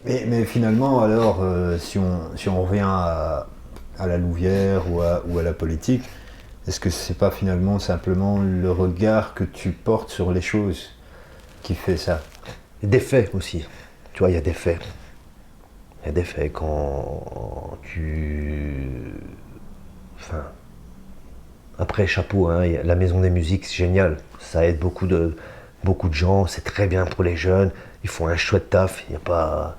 Mais finalement, alors, si on revient à la Louvière ou à la politique, est-ce que c'est pas finalement simplement le regard que tu portes sur les choses qui fait ça? Des faits aussi. Tu vois, il y a des faits. Il y a des faits quand tu... Enfin, après, chapeau, hein, la Maison des Musiques, c'est génial. Ça aide beaucoup de gens, c'est très bien pour les jeunes. Ils font un chouette taf, il y a pas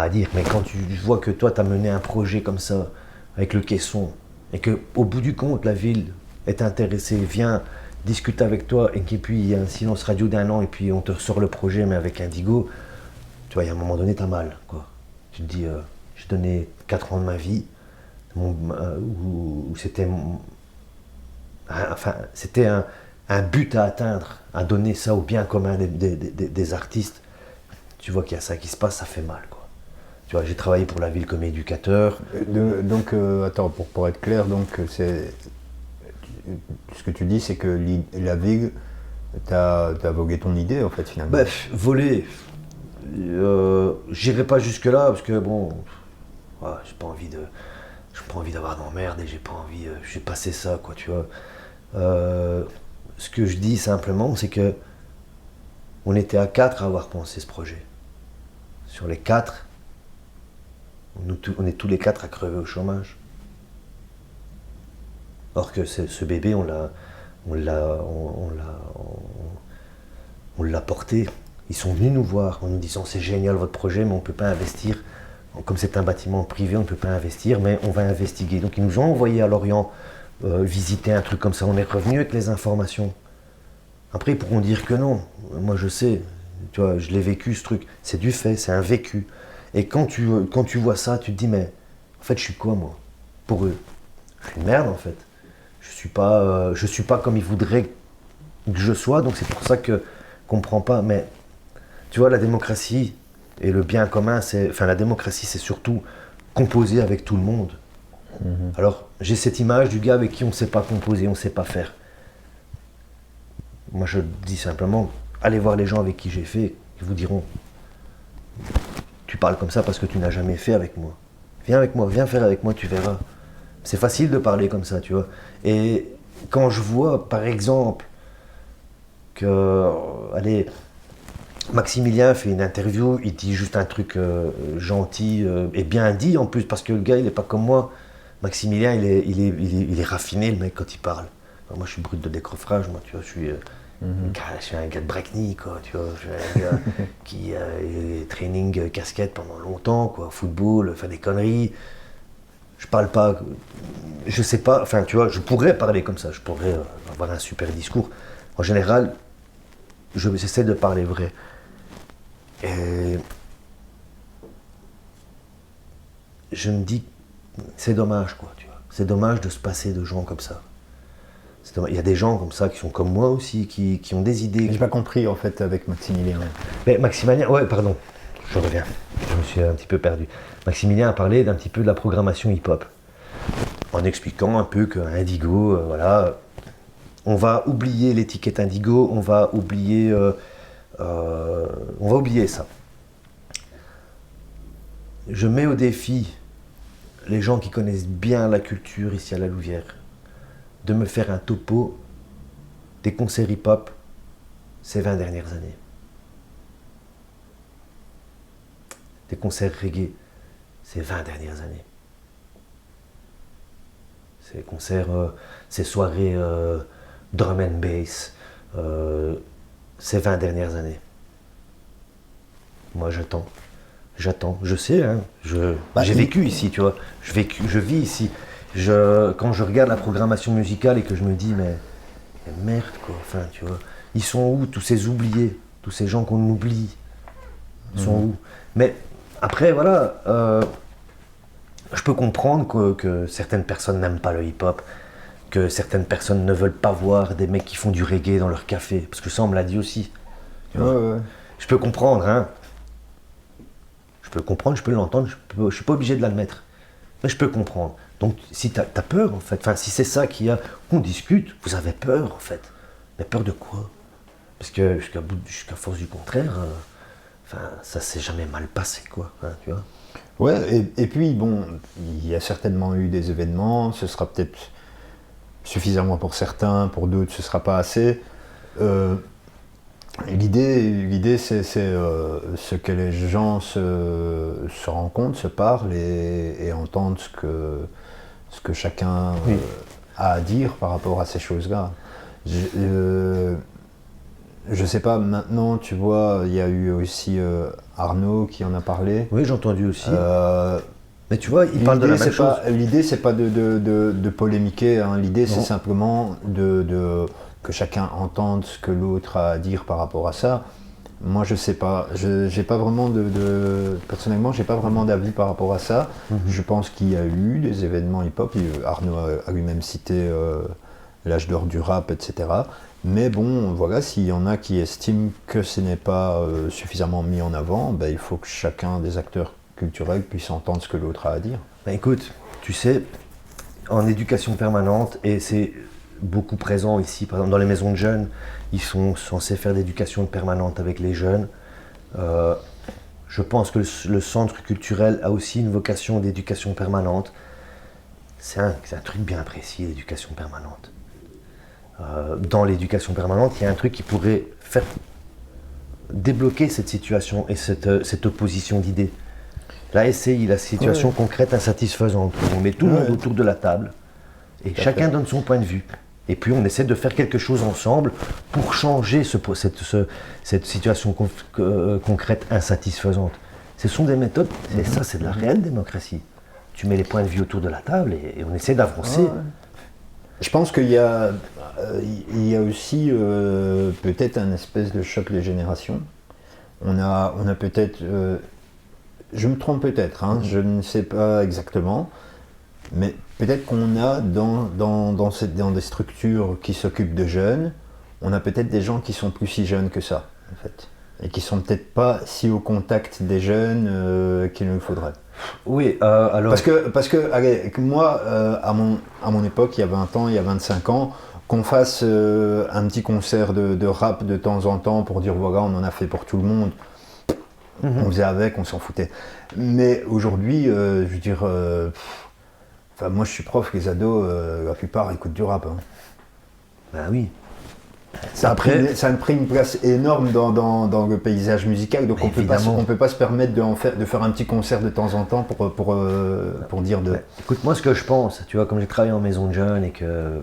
à dire. Mais quand tu vois que toi, tu as mené un projet comme ça, avec le caisson, et qu'au bout du compte, la ville est intéressée, vient discuter avec toi, et puis il y a un silence radio d'1 an, et puis on te ressort le projet, mais avec Indigo, tu vois, il y a un moment donné, tu as mal, quoi. Tu te dis, j'ai donné 4 ans de ma vie, où c'était un but à atteindre, à donner ça au bien commun des artistes. Tu vois qu'il y a ça qui se passe, ça fait mal, quoi. Tu vois, j'ai travaillé pour la ville comme éducateur. Donc, attends, pour être clair, donc, ce que tu dis, c'est que la ville t'as vogué ton idée, en fait, finalement. Bref, voler, j'irai pas jusque-là, parce que bon, ouais, j'ai pas envie d'avoir d'emmerde et j'ai pas envie, j'ai passé ça, quoi, tu vois. Ce que je dis simplement, c'est que on était à 4 à avoir pensé ce projet. Sur les 4, on est tous les 4 à crever au chômage. Or que ce bébé, on l'a porté. Ils sont venus nous voir en nous disant c'est génial votre projet, mais on ne peut pas investir. Comme c'est un bâtiment privé, on ne peut pas investir, mais on va investiguer. Donc ils nous ont envoyé à Lorient visiter un truc comme ça. On est revenu avec les informations. Après, ils pourront dire que non. Moi, je sais. Tu vois, je l'ai vécu, ce truc. C'est du fait, c'est un vécu. Et quand tu vois ça, tu te dis, mais en fait, je suis quoi, moi? Pour eux. Je suis une merde, en fait. Je suis pas comme ils voudraient que je sois, donc c'est pour ça que qu'on comprend pas. Mais tu vois, la démocratie et le bien commun, la démocratie, c'est surtout composer avec tout le monde. Alors, j'ai cette image du gars avec qui on ne sait pas composer, on ne sait pas faire. Moi, je dis simplement, allez voir les gens avec qui j'ai fait, ils vous diront, tu parles comme ça parce que tu n'as jamais fait avec moi. Viens avec moi, viens faire avec moi, tu verras. C'est facile de parler comme ça, tu vois. Et quand je vois, par exemple, que, allez, Maximilien fait une interview, il dit juste un truc gentil et bien dit en plus, parce que le gars, il n'est pas comme moi. Maximilien, il est raffiné, le mec, quand il parle. Moi, je suis brut de décoffrage, moi, tu vois, je suis un gars de Brackney, quoi, tu vois. Je suis un gars qui a training casquette pendant longtemps, quoi, football, fait des conneries. Je parle pas, je sais pas, enfin, tu vois, je pourrais parler comme ça, je pourrais avoir un super discours. En général, j'essaie de parler vrai. Et je me dis, c'est dommage, quoi, tu vois. C'est dommage de se passer de gens comme ça. Il y a des gens comme ça qui sont comme moi aussi, qui ont des idées. J'ai pas compris, en fait, avec Maximilien. Mais Maximilien, ouais, pardon, je reviens. Je me suis un petit peu perdu. Maximilien a parlé d'un petit peu de la programmation hip-hop, en expliquant un peu qu'Indigo, voilà, on va oublier l'étiquette Indigo, on va oublier ça. Je mets au défi les gens qui connaissent bien la culture ici à la Louvière de me faire un topo des concerts hip-hop ces 20 dernières années. Des concerts reggae ces 20 dernières années. Ces concerts, ces soirées drum and bass ces 20 dernières années. Moi, j'attends, je sais, hein, j'ai vécu ici, tu vois, je vis ici. Quand je regarde la programmation musicale et que je me dis, mais merde, quoi, enfin, tu vois, ils sont où tous ces oubliés, tous ces gens qu'on oublie, ils sont où? Mais après, voilà, je peux comprendre que certaines personnes n'aiment pas le hip-hop, que certaines personnes ne veulent pas voir des mecs qui font du reggae dans leur café, parce que ça, on me l'a dit aussi. Tu vois. Ouais. Je peux comprendre, hein. Je peux comprendre, je peux l'entendre, je suis pas obligé de l'admettre. Mais je peux comprendre. Donc, si t'as peur, en fait, enfin, si c'est ça qu'il y a, qu'on discute, vous avez peur, en fait. Mais peur de quoi? Parce que jusqu'à force du contraire, Enfin, ça s'est jamais mal passé, quoi. Hein, tu vois. Ouais, et puis bon, il y a certainement eu des événements, ce sera peut-être suffisamment pour certains, pour d'autres ce sera pas assez. L'idée c'est ce que les gens se rencontrent, se parlent et entendent ce que chacun a à dire par rapport à ces choses-là. Je sais pas, maintenant, tu vois, il y a eu aussi Arnaud qui en a parlé. Oui, j'ai entendu aussi. Mais tu vois, il parle de la même chose. L'idée, c'est pas de polémiquer, hein. L'idée, c'est simplement que chacun entende ce que l'autre a à dire par rapport à ça. Moi, je sais pas. J'ai pas vraiment personnellement, j'ai pas vraiment d'avis par rapport à ça. Je pense qu'il y a eu des événements hip-hop. Arnaud a lui-même cité l'âge d'or du rap, etc. Mais bon, voilà, s'il y en a qui estiment que ce n'est pas suffisamment mis en avant, ben, il faut que chacun des acteurs culturels puisse entendre ce que l'autre a à dire. Ben écoute, tu sais, en éducation permanente, et c'est beaucoup présent ici, par exemple dans les maisons de jeunes, ils sont censés faire d'éducation permanente avec les jeunes. Je pense que le centre culturel a aussi une vocation d'éducation permanente. C'est un truc bien précis, l'éducation permanente. Dans l'éducation permanente, il y a un truc qui pourrait faire débloquer cette situation et cette opposition d'idées. La SCI, la situation concrète insatisfaisante. On met tout le monde autour de la table et chacun donne son point de vue. Et puis on essaie de faire quelque chose ensemble pour changer cette situation concrète insatisfaisante. Ce sont des méthodes, et ça c'est de la réelle démocratie. Tu mets les points de vue autour de la table et on essaie d'avancer. Je pense qu'il y a aussi peut-être un espèce de choc de génération. On a peut-être, je me trompe peut-être, hein, je ne sais pas exactement, mais peut-être qu'on a dans des structures qui s'occupent de jeunes, on a peut-être des gens qui sont plus si jeunes que ça, en fait, et qui sont peut-être pas si au contact des jeunes qu'il ne le faudrait. Oui, alors... Parce que allez, moi, à mon époque, il y a 20 ans, il y a 25 ans, qu'on fasse un petit concert de rap de temps en temps pour dire voilà, on en a fait pour tout le monde, on faisait avec, on s'en foutait. Mais aujourd'hui, je veux dire, moi je suis prof, les ados, la plupart écoutent du rap. Hein. Ben oui. Ça a pris une place énorme dans le paysage musical, donc on ne peut pas se permettre de faire un petit concert de temps en temps pour dire de... Écoute, moi ce que je pense, tu vois, comme j'ai travaillé en maison de jeunes et que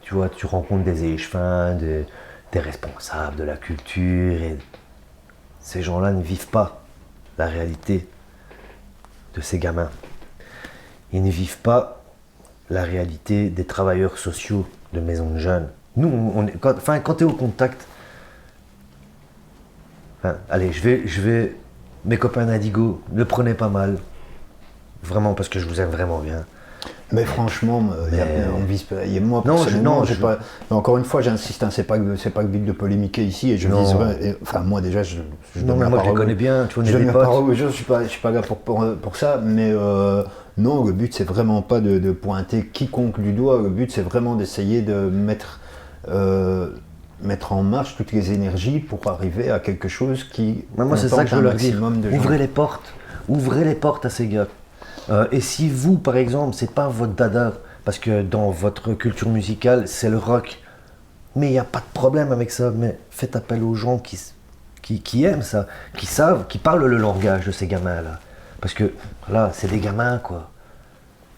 tu vois, tu rencontres des échevins, des responsables de la culture, et ces gens-là ne vivent pas la réalité de ces gamins. Ils ne vivent pas la réalité des travailleurs sociaux de maison de jeunes. Nous, quand tu es au contact, allez, mes copains d'Indigo, ne prenez pas mal, vraiment, parce que je vous aime vraiment bien. Mais franchement, moi personnellement, encore une fois, j'insiste, hein, c'est pas le but de polémiquer ici, et je viserai, enfin moi déjà, je donne la moi parole. je les connais bien, tu vois, on est des potes. Je suis pas là pour ça, mais non, le but c'est vraiment pas de pointer quiconque du doigt, le but c'est vraiment d'essayer de mettre en marche toutes les énergies pour arriver à quelque chose qui moi c'est ça que je veux leur dire. Ouvrez les portes à ces gars. Et si vous, par exemple, c'est pas votre dada, parce que dans votre culture musicale, c'est le rock, mais il n'y a pas de problème avec ça, mais faites appel aux gens qui aiment ça, qui savent, qui parlent le langage de ces gamins-là. Parce que là, c'est des gamins, quoi.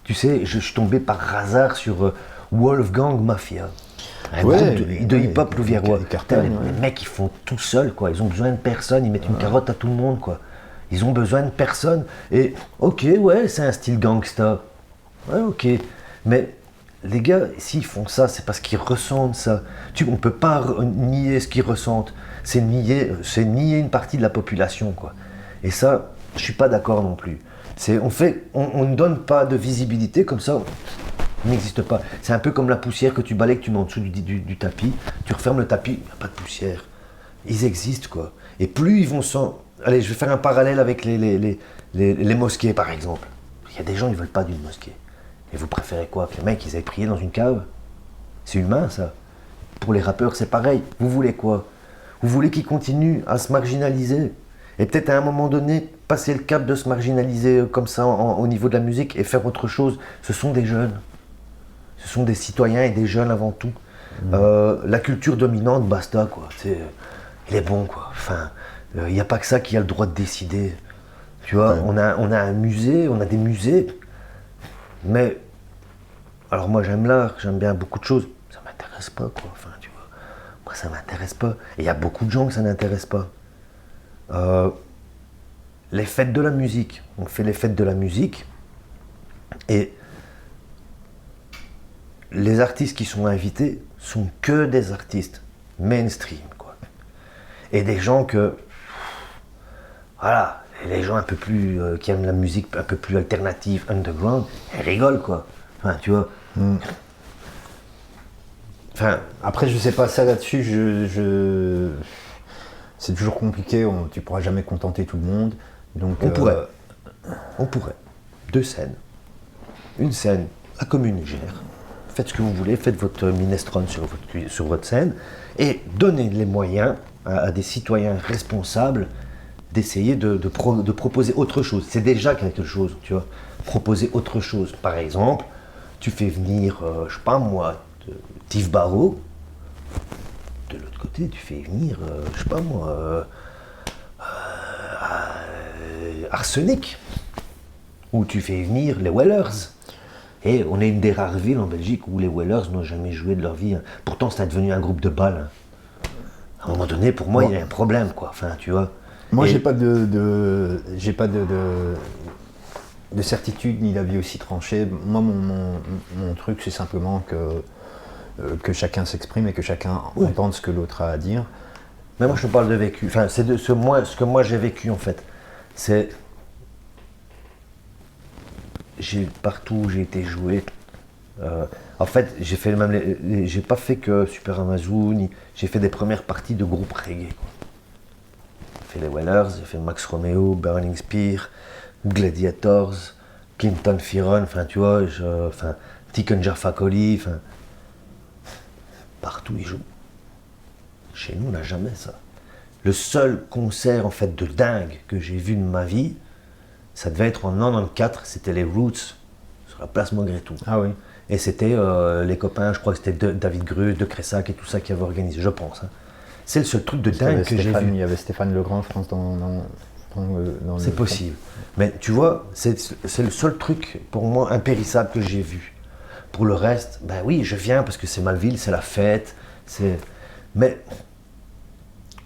Tu sais, je suis tombé par hasard sur Wolfgang Mafia. Un groupe de hip-hop louviérois. Les mecs, ils font tout seuls, quoi. Ils ont besoin de personne, ils mettent une carotte à tout le monde, quoi. Ils ont besoin de personne. Et ok, ouais, c'est un style gangsta. Ouais, ok. Mais les gars, s'ils font ça, c'est parce qu'ils ressentent ça. On ne peut pas nier ce qu'ils ressentent. C'est nier une partie de la population, quoi. Et ça, je suis pas d'accord non plus. On ne donne pas de visibilité comme ça. N'existe pas. C'est un peu comme la poussière que tu balayes, que tu mets en dessous du tapis. Tu refermes le tapis, il n'y a pas de poussière. Ils existent, quoi. Et plus ils vont Allez, je vais faire un parallèle avec les mosquées, par exemple. Il y a des gens qui ne veulent pas d'une mosquée. Et vous préférez quoi? Que les mecs, ils aillent prier dans une cave? C'est humain, ça. Pour les rappeurs, c'est pareil. Vous voulez quoi? Vous voulez qu'ils continuent à se marginaliser? Et peut-être à un moment donné, passer le cap de se marginaliser comme ça au niveau de la musique et faire autre chose. Ce sont des jeunes. Ce sont des citoyens et des jeunes avant tout. La culture dominante, basta, quoi. Il est bon, quoi. Enfin, il n'y a pas que ça qui a le droit de décider. Tu vois, on a un musée, on a des musées. Mais, alors moi j'aime l'art, j'aime bien beaucoup de choses. Ça m'intéresse pas, quoi. Enfin, tu vois, moi ça m'intéresse pas. Et il y a beaucoup de gens que ça n'intéresse pas. Les fêtes de la musique. On fait les fêtes de la musique. Et les artistes qui sont invités sont que des artistes mainstream, quoi. Et des gens que... Voilà, les gens un peu plus... qui aiment la musique un peu plus alternative, underground, ils rigolent, quoi. Enfin, tu vois. Enfin, après, je sais pas ça là-dessus, c'est toujours compliqué, tu pourras jamais contenter tout le monde. Donc, on pourrait. 2 scènes. Une scène, la commune gère. Faites ce que vous voulez, faites votre minestrone sur votre scène et donnez les moyens à des citoyens responsables d'essayer de proposer autre chose. C'est déjà quelque chose, tu vois. Proposer autre chose. Par exemple, tu fais venir, je sais pas moi, Steve Barrow. De l'autre côté, tu fais venir, je sais pas moi, Arsenic. Ou tu fais venir les Wellers. Et on est une des rares villes en Belgique où les Wellers n'ont jamais joué de leur vie. Pourtant, c'est devenu un groupe de balles. À un moment donné, pour moi, il y a un problème, quoi. Enfin, tu vois. Moi, j'ai pas de certitude ni d'avis aussi tranché. Moi, mon truc, c'est simplement que chacun s'exprime et que chacun entende ce que l'autre a à dire. Mais moi, je te parle de vécu. Enfin, c'est de ce que moi j'ai vécu, en fait. C'est... Partout où j'ai été joué, en fait, j'ai fait j'ai pas fait que Super Amazon, j'ai fait des premières parties de groupes reggae, quoi. J'ai fait les Wellers, j'ai fait Max Romeo, Burning Spear, Gladiators, Clinton Fearon, enfin tu vois, Tiken Jah Fakoly, enfin partout ils jouent. Chez nous, on n'a jamais ça. Le seul concert en fait de dingue que j'ai vu de ma vie, ça devait être en 94, c'était les Roots, sur la place Maugrétou. Ah oui. Et c'était les copains, je crois que c'était David Gru, De Cressac et tout ça qui avaient organisé, je pense. Hein. C'est le seul truc de dingue que j'ai vu. Il y avait Stéphane Legrand, je pense, dans c'est possible. Mais tu vois, c'est le seul truc, pour moi, impérissable que j'ai vu. Pour le reste, ben oui, je viens parce que c'est Malville, c'est la fête, Mais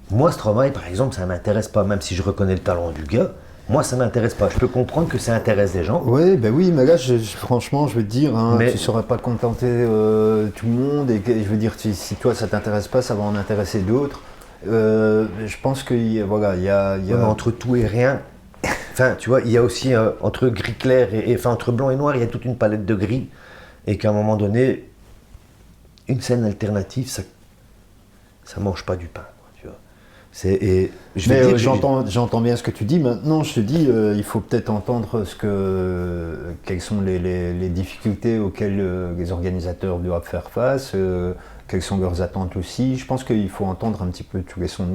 moi, Stromae, par exemple, ça ne m'intéresse pas, même si je reconnais le talent du gars. Moi, ça ne m'intéresse pas. Je peux comprendre que ça intéresse des gens. Oui, ben oui, mais là, franchement, je veux te dire, hein, tu ne saurais pas contenter tout le monde. Et je veux dire, si toi, ça ne t'intéresse pas, ça va en intéresser d'autres. Je pense qu'il voilà, y a... Ouais, entre tout et rien, enfin, tu vois, il y a aussi entre gris clair enfin, entre blanc et noir, il y a toute une palette de gris. Et qu'à un moment donné, une scène alternative, ça mange pas du pain. J'entends bien ce que tu dis. Maintenant, je te dis, il faut peut-être entendre quelles sont les difficultés auxquelles les organisateurs doivent faire face, quelles sont leurs attentes aussi. Je pense qu'il faut entendre un petit peu tous les sons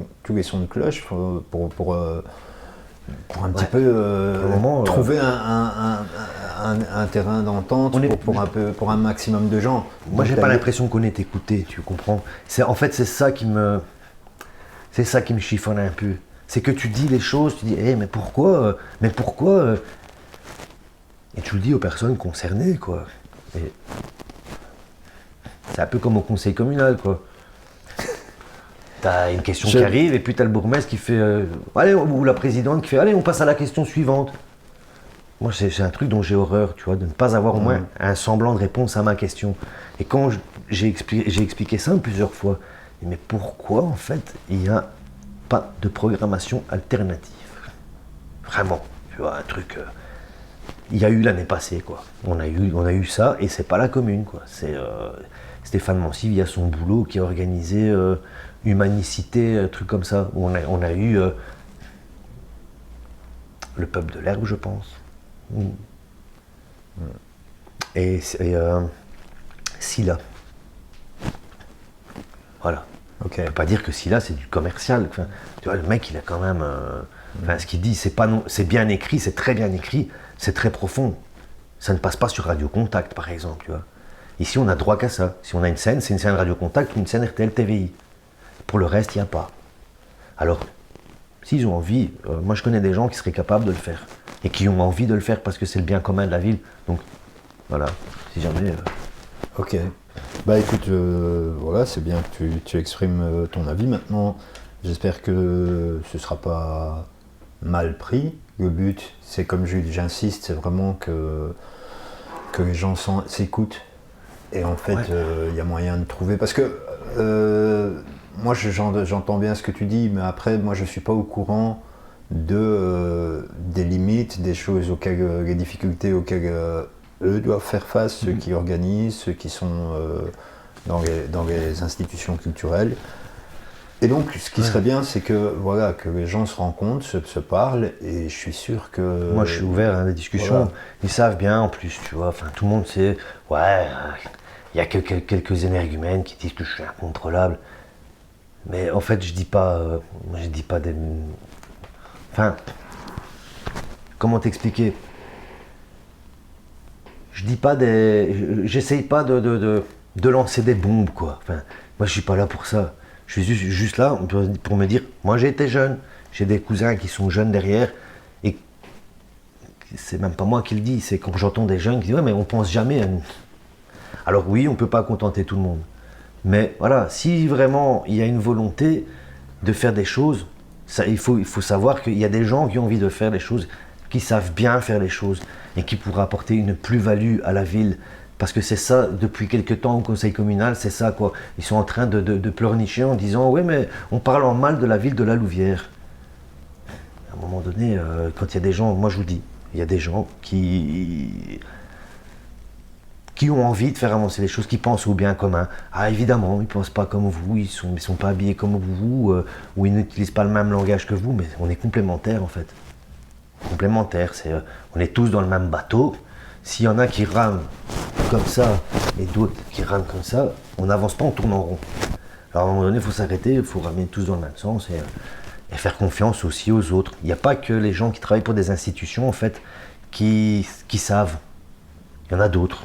de cloche pour un petit peu trouver un terrain d'entente pour un maximum de gens. Moi, j'ai pas l'impression qu'on est écouté, tu comprends. En fait, c'est ça qui me chiffonne un peu. C'est que tu dis les choses, tu dis mais pourquoi et tu le dis aux personnes concernées, quoi. Et c'est un peu comme au conseil communal, quoi. T'as une question qui arrive et puis t'as le bourgmestre qui fait allez, ou la présidente qui fait allez, on passe à la question suivante. Moi, c'est un truc dont j'ai horreur, tu vois, de ne pas avoir au moins un semblant de réponse à ma question. Et quand j'ai expliqué ça plusieurs fois, mais pourquoi, en fait, il n'y a pas de programmation alternative? Vraiment, tu vois, un truc... il y a eu l'année passée, quoi. On a eu ça, et c'est pas la commune, quoi. C'est Stéphane Mancive, il y a son boulot qui a organisé Humanicité, un truc comme ça. Où on a eu le peuple de l'herbe, je pense. Et Scylla. Voilà. Okay. On peut pas dire que Scylla c'est du commercial. Enfin, tu vois, le mec il a quand même Enfin, ce qu'il dit, c'est pas non, c'est bien écrit, c'est très bien écrit, c'est très profond. Ça ne passe pas sur Radio Contact, par exemple, tu vois. Ici, on a droit qu'à ça. Si on a une scène, c'est une scène Radio Contact ou une scène RTL TVI. Pour le reste, il n'y a pas. Alors, s'ils ont envie, moi je connais des gens qui seraient capables de le faire. Et qui ont envie de le faire parce que c'est le bien commun de la ville. Donc, voilà, si jamais... Ok. Bah écoute, voilà, c'est bien que tu exprimes ton avis. Maintenant, j'espère que ce sera pas mal pris. Le but, c'est comme j'insiste, c'est vraiment que les gens s'écoutent. Et en fait, il y a moyen de trouver. Parce que moi, j'entends bien ce que tu dis, mais après, moi, je suis pas au courant des limites, des choses auxquelles, les difficultés auxquelles eux doivent faire face, ceux qui organisent, ceux qui sont dans les institutions culturelles. Et donc, ce qui serait bien, c'est que, voilà, que les gens se rencontrent, se parlent, et je suis sûr que... Moi, je suis ouvert à des discussions. Voilà. Ils savent bien, en plus, tu vois. Enfin, tout le monde sait, il y a quelques énergumènes qui disent que je suis incontrôlable. Mais en fait, je dis pas des... Enfin, comment t'expliquer? Je dis pas des... J'essaye pas de lancer des bombes, quoi. Enfin, moi, je suis pas là pour ça. Je suis juste là pour me dire, moi j'ai été jeune, j'ai des cousins qui sont jeunes derrière, et c'est même pas moi qui le dis, c'est quand j'entends des jeunes qui disent, ouais mais on pense jamais à nous. Alors oui, on peut pas contenter tout le monde. Mais voilà, si vraiment il y a une volonté de faire des choses, ça, il faut savoir qu'il y a des gens qui ont envie de faire les choses, qui savent bien faire les choses, et qui pourraient apporter une plus-value à la ville. Parce que c'est ça, depuis quelques temps au conseil communal, c'est ça quoi. Ils sont en train de pleurnicher en disant « Oui, mais on parle en mal de la ville de la Louvière ». À un moment donné, quand il y a des gens, moi je vous dis, il y a des gens qui ont envie de faire avancer les choses, qui pensent au bien commun. Ah évidemment, ils ne pensent pas comme vous, ils sont pas habillés comme vous, ou ils n'utilisent pas le même langage que vous, mais on est complémentaires en fait. Complémentaires, on est tous dans le même bateau. S'il y en a qui rament comme ça et d'autres qui rament comme ça, on n'avance pas, on tourne en rond. Alors à un moment donné, il faut s'arrêter, il faut ramener tous dans le même sens et faire confiance aussi aux autres. Il n'y a pas que les gens qui travaillent pour des institutions en fait qui savent. Il y en a d'autres.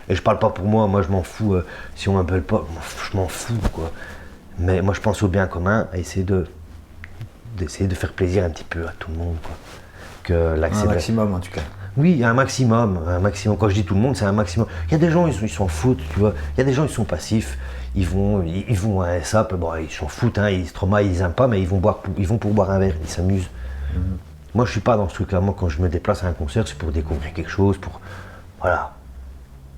Et je parle pas pour moi je m'en fous. Si on m'appelle pas, je m'en fous quoi. Mais moi je pense au bien commun, à essayer d'essayer de faire plaisir un petit peu à tout le monde quoi. Un maximum en tout cas. Oui, un maximum. Quand je dis tout le monde, c'est un maximum. Il y a des gens, ils s'en foutent, tu vois. Il y a des gens, ils sont passifs. Ils vont à un SAP, bon, ils s'en foutent, hein, ils se traumatisent, ils n'aiment pas, mais ils vont pour boire un verre, ils s'amusent. Moi, je suis pas dans ce truc-là. Moi, quand je me déplace à un concert, c'est pour découvrir quelque chose, voilà.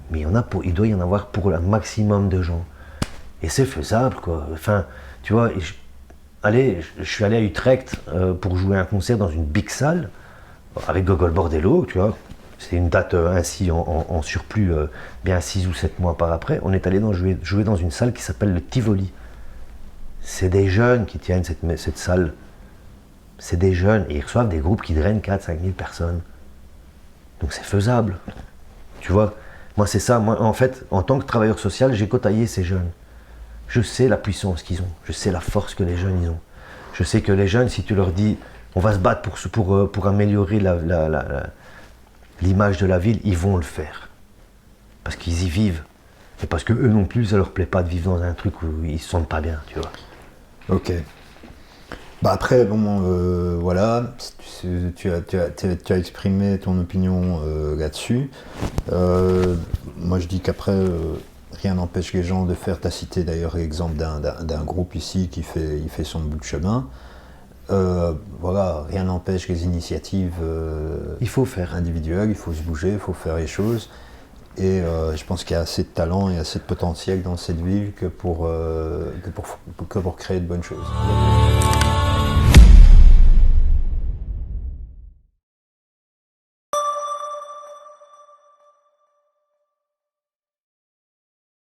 Mais il doit y en avoir pour un maximum de gens. Et c'est faisable, quoi. Enfin, tu vois, je suis allé à Utrecht pour jouer un concert dans une big salle, avec Gogol Bordello, tu vois. C'est une date ainsi en surplus, bien 6 ou 7 mois par après. On est allé jouer dans une salle qui s'appelle le Tivoli. C'est des jeunes qui tiennent cette salle. C'est des jeunes, et ils reçoivent des groupes qui drainent 4-5 000 personnes. Donc c'est faisable. Tu vois, moi c'est ça. Moi, en fait, en tant que travailleur social, j'ai côtoyé ces jeunes. Je sais la puissance qu'ils ont. Je sais la force que les jeunes ils ont. Je sais que les jeunes, si tu leur dis on va se battre pour améliorer l'image de la ville, ils vont le faire. Parce qu'ils y vivent. Et parce que eux non plus, ça leur plaît pas de vivre dans un truc où ils se sentent pas bien, tu vois. Ok. Bah après, bon, voilà, tu as exprimé ton opinion là-dessus. Moi, je dis qu'après, rien n'empêche les gens de faire. Tu as cité d'ailleurs l'exemple d'un groupe ici qui fait son bout de chemin. Voilà, rien n'empêche les initiatives il faut faire individuelles, il faut se bouger, il faut faire les choses. Et je pense qu'il y a assez de talent et assez de potentiel dans cette ville que pour créer de bonnes choses.